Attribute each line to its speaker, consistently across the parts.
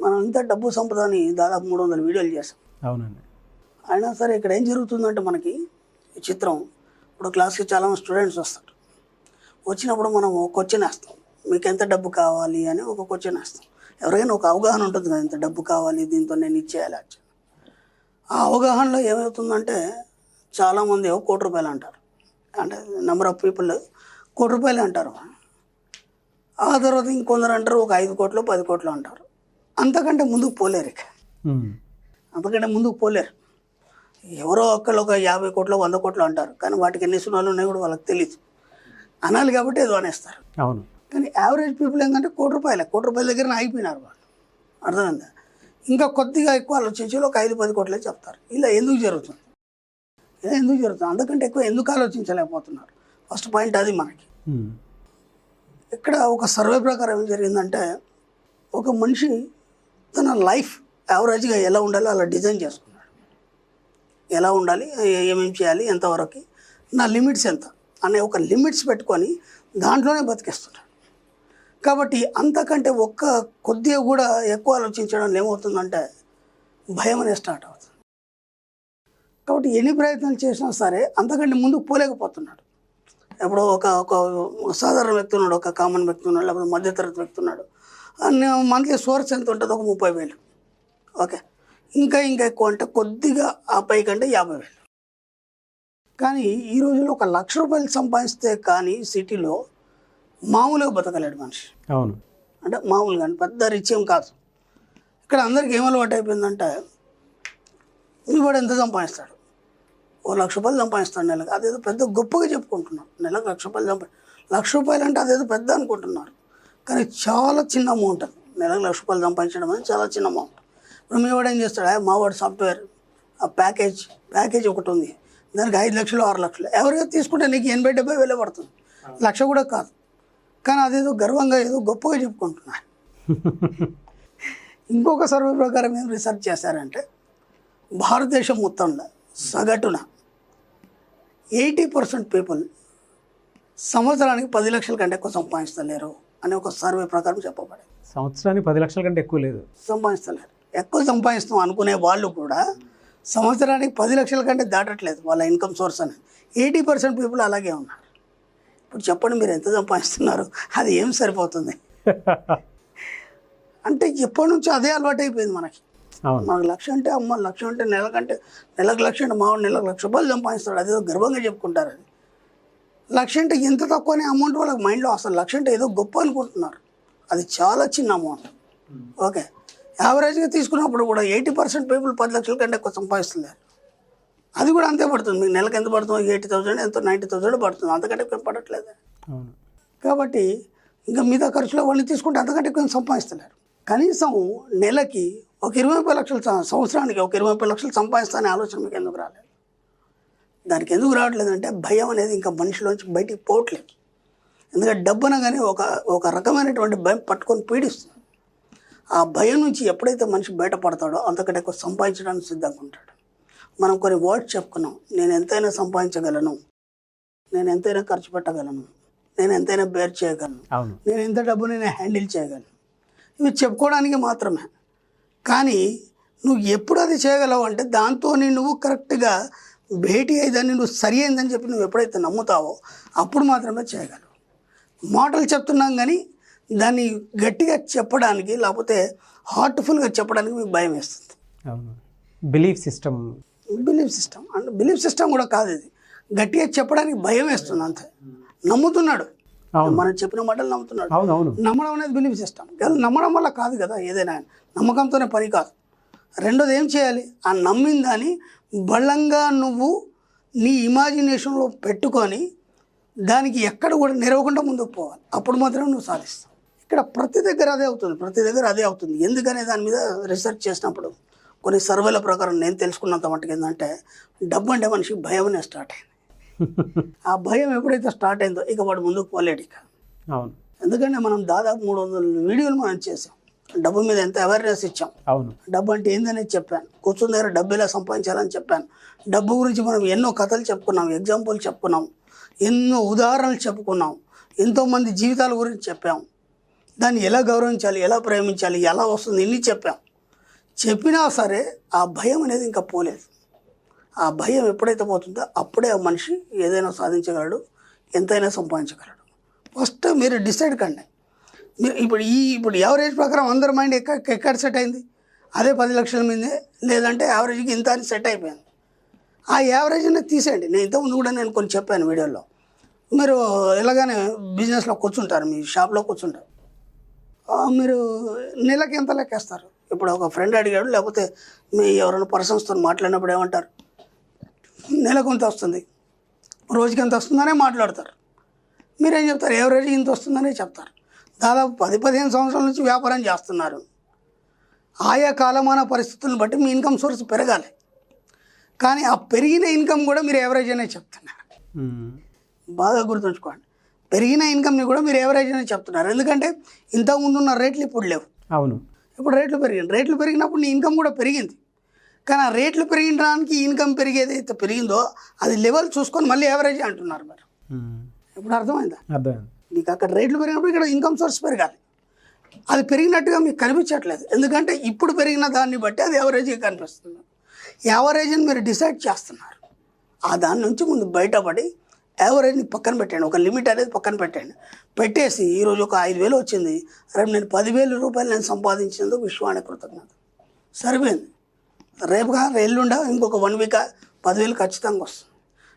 Speaker 1: మనం ఇంత డబ్బు సంపద అని దాదాపు 300 వీడియోలు చేసాం.
Speaker 2: అవునండి.
Speaker 1: అయినా సరే ఇక్కడ ఏం జరుగుతుందంటే మనకి ఈ చిత్రం, ఇప్పుడు క్లాస్కి చాలామంది స్టూడెంట్స్ వస్తారు. వచ్చినప్పుడు మనం ఒక క్వశ్చన్ వేస్తాం, మీకు ఎంత డబ్బు కావాలి అని ఒక క్వశ్చన్ వేస్తాం. ఎవరికైనా ఒక అవగాహన ఉంటుంది కదా, ఇంత డబ్బు కావాలి, దీంతో నేను ఇచ్చేయాలి. ఆ అవగాహనలో ఏమవుతుందంటే చాలామంది ₹1,00,00,000 అంటారు, అంటే నెంబర్ ఆఫ్ పీపుల్ ₹1,00,00,000 అంటారు. ఆ తర్వాత ఇంకొందరు అంటారు ఒక 5 కోట్లు 10 కోట్లు అంటారు. అంతకంటే ముందుకు పోలేరు. ఇక అంతకంటే ముందుకు పోలేరు. ఎవరో ఒక్కళ్ళు ఒక 50 కోట్లు 100 కోట్లు అంటారు, కానీ వాటికి ఎన్ని సున్నాలు ఉన్నాయో కూడా వాళ్ళకి తెలియదు. అనాలి కాబట్టి ఏదో అనేస్తారు.
Speaker 2: అవును.
Speaker 1: కానీ యావరేజ్ పీపుల్ ఏంటంటే ₹1,00,00,000 దగ్గర ఆగిపోయినారు వాళ్ళు. అర్థమైందా? ఇంకా కొద్దిగా ఎక్కువ ఆలోచించి ఒక 5-10 కోట్లే చెప్తారు. ఇలా ఎందుకు జరుగుతుంది? అంతకంటే ఎక్కువ ఎందుకు ఆలోచించలేకపోతున్నారు? ఫస్ట్ పాయింట్ అది మనకి. ఇక్కడ ఒక సర్వే ప్రకారం ఏం జరిగిందంటే, ఒక మనిషి తన లైఫ్ యావరేజ్గా ఎలా ఉండాలో అలా డిజైన్ చేసుకున్నాడు. ఎలా ఉండాలి, ఏమేమి చేయాలి, ఎంతవరకు, నా లిమిట్స్ ఎంత అనే ఒక లిమిట్స్ పెట్టుకొని దాంట్లోనే బతికేస్తున్నాడు. కాబట్టి అంతకంటే కొద్దిగా కూడా ఎక్కువ ఆలోచించడం ఏమవుతుందంటే భయం అనేది స్టార్ట్ అవుతుంది. కాబట్టి ఎన్ని ప్రయత్నాలు చేసినా సరే అంతకంటే ముందుకు పోలేకపోతున్నాడు. ఎప్పుడో ఒక సాధారణ వ్యక్తి ఉన్నాడు, ఒక కామన్ వ్యక్తి ఉన్నాడు, లేకపోతే మధ్యతరగతి వ్యక్తి ఉన్నాడు. మంత్లీ సోర్స్ ఎంత ఉంటుంది? ఒక 30,000. ఓకే, ఇంకా ఎక్కువ అంటే కొద్దిగా ఆ పై కంటే 50,000. కానీ ఈ రోజుల్లో ఒక ₹1,00,000 సంపాదిస్తే కానీ సిటీలో మామూలుగా బతకలేడు మనిషి.
Speaker 2: అవును.
Speaker 1: అంటే మామూలుగా పెద్ద రిచ్ ఏం కాదు. ఇక్కడ అందరికి ఏం అలవాటు అయిపోయిందంటే, వాడు ఎంత సంపాదిస్తాడు, ₹1,00,000 సంపాదిస్తాడు నెలకు, అదేదో పెద్ద గొప్పగా చెప్పుకుంటున్నాం. నెలకు ₹1,00,000 అంటే అదేదో పెద్ద అనుకుంటున్నారు. కానీ చాలా చిన్న అమౌంట్ అది. నెలకు ₹1,00,000 సంపాదించడం అనేది చాలా చిన్న అమౌంట్. ఇప్పుడు మీ వాడు ఏం చేస్తాడు, మావాడు సాఫ్ట్వేర్ ఆ ప్యాకేజ్ ఒకటి ఉంది, దానికి 5 లక్షలు 6 లక్షలు ఎవరైనా తీసుకుంటే నీకు 80-70 పడుతుంది, 1,00,000 కూడా కాదు. కానీ అదేదో గర్వంగా ఏదో గొప్పగా చెప్పుకుంటున్నారు. ఇంకొక సర్వే ప్రకారం ఏం రీసెర్చ్ చేశారంటే, భారతదేశం మొత్తంలో సగటున 80% పీపుల్ సంవత్సరానికి 10 లక్షల కంటే ఎక్కువ సంపాదిస్తలేరు అని ఒక సర్వే ప్రకారం చెప్పబడింది.
Speaker 2: సంవత్సరానికి 10 లక్షల కంటే ఎక్కువ లేదు
Speaker 1: సంపాదిస్తలేరు. ఎక్కువ సంపాదిస్తాం అనుకునే వాళ్ళు కూడా సంవత్సరానికి 10 లక్షల కంటే దాటట్లేదు వాళ్ళ ఇన్కమ్ సోర్స్ అనేది. 80% పీపుల్ అలాగే ఉన్నారు. ఇప్పుడు చెప్పండి, మీరు ఎంత సంపాదిస్తున్నారు? అది ఏం సరిపోతుంది? అంటే ఎప్పటి నుంచో అదే అలవాటు అయిపోయింది మనకి. మనకు ₹1,00,000 అంటే ₹1,00,000 అంటే నెలకు ₹1,00,000 అంటే మామూలు నెలకు ₹1,00,000 సంపాదిస్తాడు, అదేదో గర్వంగా చెప్పుకుంటారు. అది ₹1,00,000 అంటే ఎంత తక్కువ అనే అమౌంట్ వాళ్ళకి మైండ్లో అసలు ₹1,00,000 అంటే ఏదో గొప్ప అనుకుంటున్నారు. అది చాలా చిన్న అమౌంట్. ఓకే, యావరేజ్గా తీసుకున్నప్పుడు కూడా 80% పీపుల్ 10 లక్షల కంటే ఎక్కువ సంపాదిస్తున్నారు. అది కూడా అంతే పడుతుంది. మీకు నెలకు ఎంత పడుతుందో 80,000 ఎంతో 90,000 పడుతుంది, అంతకంటే ఎక్కువ పడట్లేదు. కాబట్టి ఇంకా మిగతా ఖర్చులో వాళ్ళు తీసుకుంటే అంతకంటే ఎక్కువ సంపాదిస్తున్నారు. కనీసం నెలకి ఒక 20 లక్షలు, సంవత్సరానికి ఒక 20 లక్షలు సంపాదిస్తానే ఆలోచన మీకు ఎందుకు రాలేదు? దానికి ఎందుకు రావట్లేదంటే భయం అనేది ఇంకా మనిషిలోంచి బయటికి పోవట్లేదు. ఎందుకంటే డబ్బు అనగానే ఒక రకమైనటువంటి భయం పట్టుకొని పీడిస్తుంది. ఆ భయం నుంచి ఎప్పుడైతే మనిషి బయటపడతాడో అంతకంటే ఎక్కువ సంపాదించడానికి సిద్ధంగా ఉంటాడు. మనం కొన్ని వర్డ్స్ చెప్పుకున్నాం, నేను ఎంతైనా సంపాదించగలను, నేను ఎంతైనా ఖర్చు పెట్టగలను, నేను ఎంతైనా బేర్ చేయగలను, నేను ఎంత డబ్బు నేను హ్యాండిల్ చేయగలను. ఇవి చెప్పుకోవడానికి మాత్రమే. కానీ నువ్వు ఎప్పుడు అది చేయగలవు అంటే దాంతో నువ్వు కరెక్ట్గా భేటీ అయ్యేదాన్ని నువ్వు సరి అయిందని చెప్పి నువ్వు ఎప్పుడైతే నమ్ముతావో అప్పుడు మాత్రమే చేయగలవు. మాటలు చెప్తున్నాం కానీ దాన్ని గట్టిగా చెప్పడానికి, లేకపోతే హార్ట్ఫుల్గా చెప్పడానికి మీకు భయం వేస్తుంది.
Speaker 2: బిలీఫ్ సిస్టమ్ అంటే బిలీఫ్ సిస్టమ్ కూడా కాదు, ఇది గట్టిగా చెప్పడానికి భయం వేస్తుంది అంతే. నమ్ముతున్నాడు, మనం చెప్పిన మాటలు నమ్ముతున్నాడు. నమ్మడం అనేది బిలీఫ్ సిస్టమ్. నమ్మడం వల్ల కాదు కదా ఏదైనా, నమ్మకంతోనే పని కాదు. రెండోది ఏం చేయాలి, ఆ నమ్మిన దాన్ని బలంగా నువ్వు నీ ఇమాజినేషన్లో పెట్టుకొని దానికి ఎక్కడ కూడా నిరవకుండా ముందుకు పోవాలి. అప్పుడు మాత్రం నువ్వు సాధిస్తావు. ఇక్కడ ప్రతి దగ్గర అదే అవుతుంది. ఎందుకనే దాని మీద రీసెర్చ్ చేసినప్పుడు కొన్ని సర్వేల ప్రకారం నేను తెలుసుకున్నంత మట్టుకు ఏంటంటే, డబ్బు అంటే మనిషికి భయం అనేది స్టార్ట్ అయింది. ఆ భయం ఎప్పుడైతే స్టార్ట్ అయిందో ఇక వాడు ముందుకు పోలేడు ఇక. ఎందుకంటే మనం దాదాపు 300 వీడియోలు మనం చేసాం, డబ్బు మీద ఎంత అవేర్నెస్ ఇచ్చాం. డబ్బు అంటే ఏందనేది చెప్పాను, కూర్చున్న దగ్గర డబ్బు ఎలా సంపాదించాలని చెప్పాను. డబ్బు గురించి మనం ఎన్నో కథలు చెప్పుకున్నాం, ఎగ్జాంపుల్ చెప్పుకున్నాం, ఎన్నో ఉదాహరణలు చెప్పుకున్నాం, ఎంతోమంది జీవితాల గురించి చెప్పాం.
Speaker 1: దాన్ని ఎలా గౌరవించాలి, ఎలా ప్రేమించాలి, ఎలా వస్తుంది, ఇన్ని చెప్పాం. చెప్పినా సరే ఆ భయం అనేది ఇంకా పోలేదు. ఆ భయం ఎప్పుడైతే పోతుందో అప్పుడే ఆ మనిషి ఏదైనా సాధించగలడు, ఎంతైనా సంపాదించగలడు. ఫస్ట్ మీరు డిసైడ్ కండి. మీరు ఇప్పుడు యావరేజ్ ప్రకారం అందరి మైండ్ ఎక్కడ సెట్ అయింది? అదే 10 లక్షల మీదే, లేదంటే యావరేజ్కి ఇంత అని సెట్ అయిపోయింది. ఆ యావరేజ్ అనేది తీసేయండి. నేను ఇంతకుముందు కూడా నేను కొన్ని చెప్పాను వీడియోలో. మీరు ఎలాగానే బిజినెస్లో కూర్చుంటారు, మీ షాప్లో కూర్చుంటారు, మీరు నెలకి ఎంత లెక్కేస్తారు? ఇప్పుడు ఒక ఫ్రెండ్ అడిగాడు, లేకపోతే మీ ఎవరైనా పర్సన్స్తో మాట్లాడినప్పుడు ఏమంటారు? నెలకు ఎంత వస్తుంది, రోజుకి ఎంత వస్తుందనే మాట్లాడతారు. మీరేం చెప్తారు? యావరేజ్ ఇంత వస్తుందనే చెప్తారు. దాదాపు 10-15 సంవత్సరాల నుంచి వ్యాపారం చేస్తున్నారు. ఆయా కాలమాన పరిస్థితులను బట్టి మీ ఇన్కమ్ సోర్స్ పెరగాలి. కానీ ఆ పెరిగిన ఇన్కమ్ కూడా మీరు యావరేజ్ అనే చెప్తున్నారు. బాగా గుర్తుంచుకోండి, పెరిగిన ఇన్కమ్ని కూడా మీరు యావరేజ్ అనే చెప్తున్నారు. ఎందుకంటే ఇంతకుముందు ఉన్న రేట్లు ఇప్పుడు లేవు.
Speaker 2: అవును,
Speaker 1: ఇప్పుడు రేట్లు పెరిగినప్పుడు నీ ఇన్కమ్ కూడా పెరిగింది. కానీ ఆ రేట్లు పెరిగడానికి ఇన్కమ్ పెరిగేదైతే పెరిగిందో అది లెవెల్ చూసుకొని మళ్ళీ యావరేజ్ అంటున్నారు మీరు. ఇప్పుడు అర్థమైందా?
Speaker 2: అర్థమైంది.
Speaker 1: మీకు అక్కడ రేట్లు పెరిగినప్పుడు ఇక్కడ ఇన్కమ్ సోర్స్ పెరగాలి. అది పెరిగినట్టుగా మీకు కనిపించట్లేదు, ఎందుకంటే ఇప్పుడు పెరిగిన దాన్ని బట్టి అది యావరేజ్గా కనిపిస్తుంది. యావరేజ్ని మీరు డిసైడ్ చేస్తున్నారు. ఆ దాని నుంచి ముందు బయటపడి యావరేజ్ని పక్కన పెట్టండి, ఒక లిమిట్ అనేది పక్కన పెట్టండి. పెట్టేసి ఈరోజు ఒక 5,000 వచ్చింది, రేపు నేను 10,000 రూపాయలు నేను సంపాదించినందుకు విశ్వానికి కృతజ్ఞత. సరిపోయింది. రేపుగా ఎల్లుండా ఇంకొక 1 వీక్ 10,000 ఖచ్చితంగా వస్తుంది.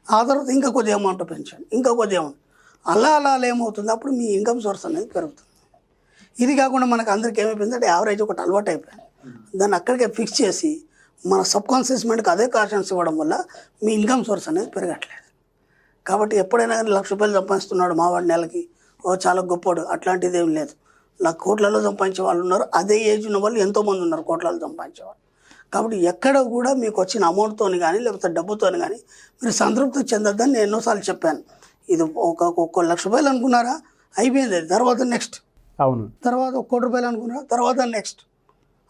Speaker 1: ఆ తర్వాత ఇంకా కొద్ది అమౌంట్ పెంచండి, ఇంకా కొద్ది అమౌంట్. అలా ఏమవుతుంది, అప్పుడు మీ ఇన్కమ్ సోర్స్ అనేది పెరుగుతుంది. ఇది కాకుండా మనకు అందరికీ ఏమైపోయిందంటే యావరేజ్ ఒకటి అలవాటు అయిపోయింది. దాన్ని అక్కడికే ఫిక్స్ చేసి మన సబ్కాన్షియస్ మైండ్కి అదే కాన్షియన్స్ ఇవ్వడం వల్ల మీ ఇన్కమ్ సోర్స్ అనేది పెరగట్లేదు. కాబట్టి ఎప్పుడైనా కానీ ₹1,00,000 సంపాదిస్తున్నాడు మావాడు నెలకి, చాలా గొప్పవాడు, అట్లాంటిది ఏం లేదు. కోట్లలో సంపాదించే వాళ్ళు ఉన్నారు. అదే ఏజ్ ఉన్న వాళ్ళు ఎంతోమంది ఉన్నారు కోట్లలో సంపాదించేవాళ్ళు. కాబట్టి ఎక్కడ కూడా మీకు వచ్చిన అమౌంట్తో కానీ లేకపోతే డబ్బుతో కానీ మీరు సంతృప్తి చెందొద్దని నేను ఎన్నోసార్లు చెప్పాను. ఇది ఒక ₹1,00,000 అనుకున్నారా, అయిపోయింది. తర్వాత నెక్స్ట్,
Speaker 2: అవును,
Speaker 1: తర్వాత ₹1,00,00,000 అనుకున్నారా, తర్వాత నెక్స్ట్.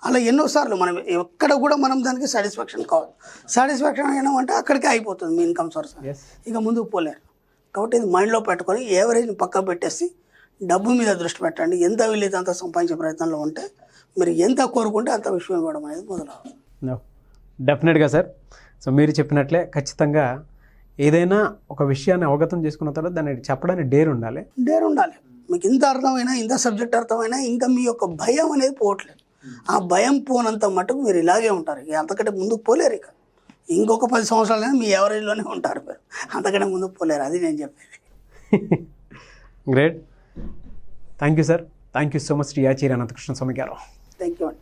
Speaker 1: అలా ఎన్నోసార్లు మనం ఎక్కడ కూడా మనం దానికి సాటిస్ఫాక్షన్ కావాలి. సాటిస్ఫాక్షన్ అయినామంటే అక్కడికే అయిపోతుంది మీ ఇన్కమ్ సోర్స్, ఇక ముందుకు పోలేరు. కాబట్టి ఇది మైండ్లో పెట్టుకొని యావరేజ్ని పక్క పెట్టేసి డబ్బు మీద దృష్టి పెట్టండి. ఎంత వీలైతే అంత సంపాదించే ప్రయత్నంలో ఉంటే మీరు ఎంత కోరుకుంటే అంత విషయం ఇవ్వడం అనేది మొదలవుతుంది.
Speaker 2: డెఫినెట్గా సార్. సో మీరు చెప్పినట్లే ఖచ్చితంగా ఏదైనా ఒక విషయాన్ని అవగతం చేసుకున్న తర్వాత దాన్ని చెప్పడానికి డేర్ ఉండాలి. మీకు ఇంత అర్థమైనా, ఇంత సబ్జెక్ట్ అర్థమైనా ఇంకా మీ యొక్క భయం అనేది పోవట్లేదు. ఆ భయం పోనంత మటుకు మీరు ఇలాగే ఉంటారు. అంతకంటే ముందుకు పోలేరు. ఇక ఇంకొక 10 సంవత్సరాలైనా మీ యావరేజ్లోనే ఉంటారు మీరు, అంతకంటే ముందుకు పోలేరు. అది నేను చెప్పేది. Great. Thank you sir. Thank you so much Shri Acharya Anantha Krishna Swamy గారు.
Speaker 1: థ్యాంక్ యూ అండి.